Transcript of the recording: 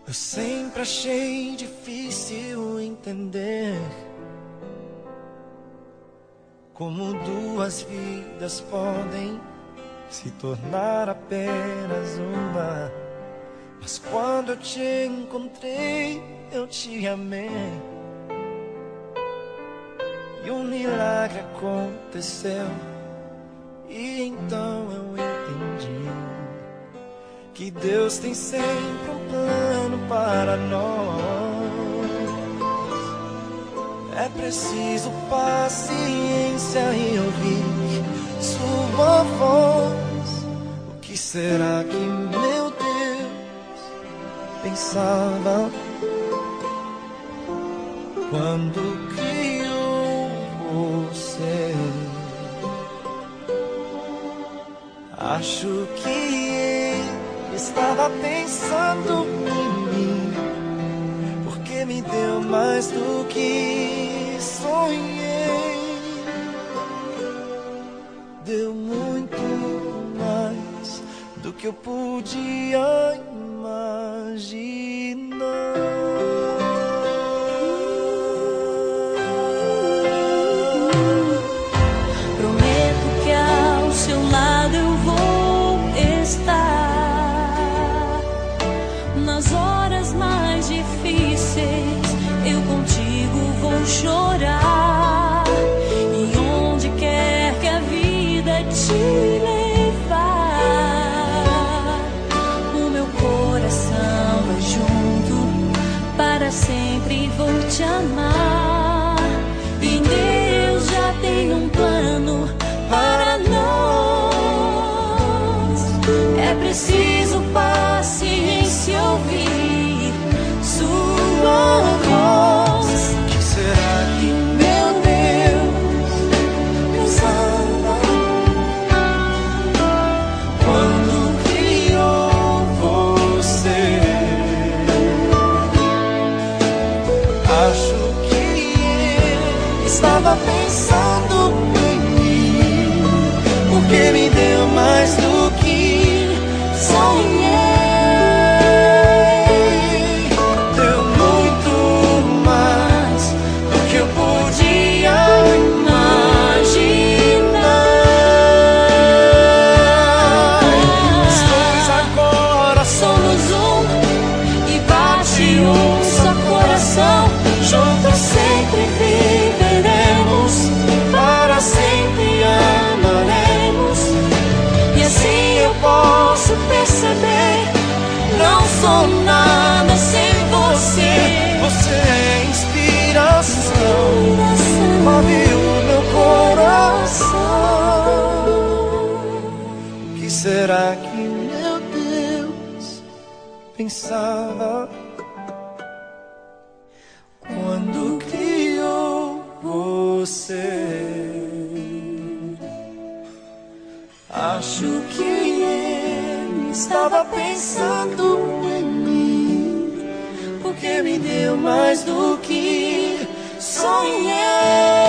Eu sempre achei difícil entender como duas vidas podem se tornar apenas uma. Mas quando eu te encontrei, eu te amei, e um milagre aconteceu. E então eu entendi que Deus tem sempre um plano para nós. É preciso paciência e ouvir sua voz. O que será que meu Deus pensava quando criou você? Acho que ele estava pensando em mim, porque me deu mais do que sonhei. Deu muito mais do que eu podia imaginar. Nas horas mais difíceis, eu contigo vou chorar. E onde quer que a vida te levar, o meu coração vai junto, para sempre vou te amar. E Deus já tem um plano para nós. É preciso paciência, ouvir sua voz. O que será que meu Deus pensava quando criou você? Acho que ele estava pensando em mim, porque me deu mais do que sonhei. Juntos sempre viveremos, para sempre amaremos. E assim eu posso perceber, não sou nada sem você. Você é inspiração, move o meu coração. O que será que meu Deus pensava quando criou você? Acho que ele estava pensando em mim, porque me deu mais do que sonhei.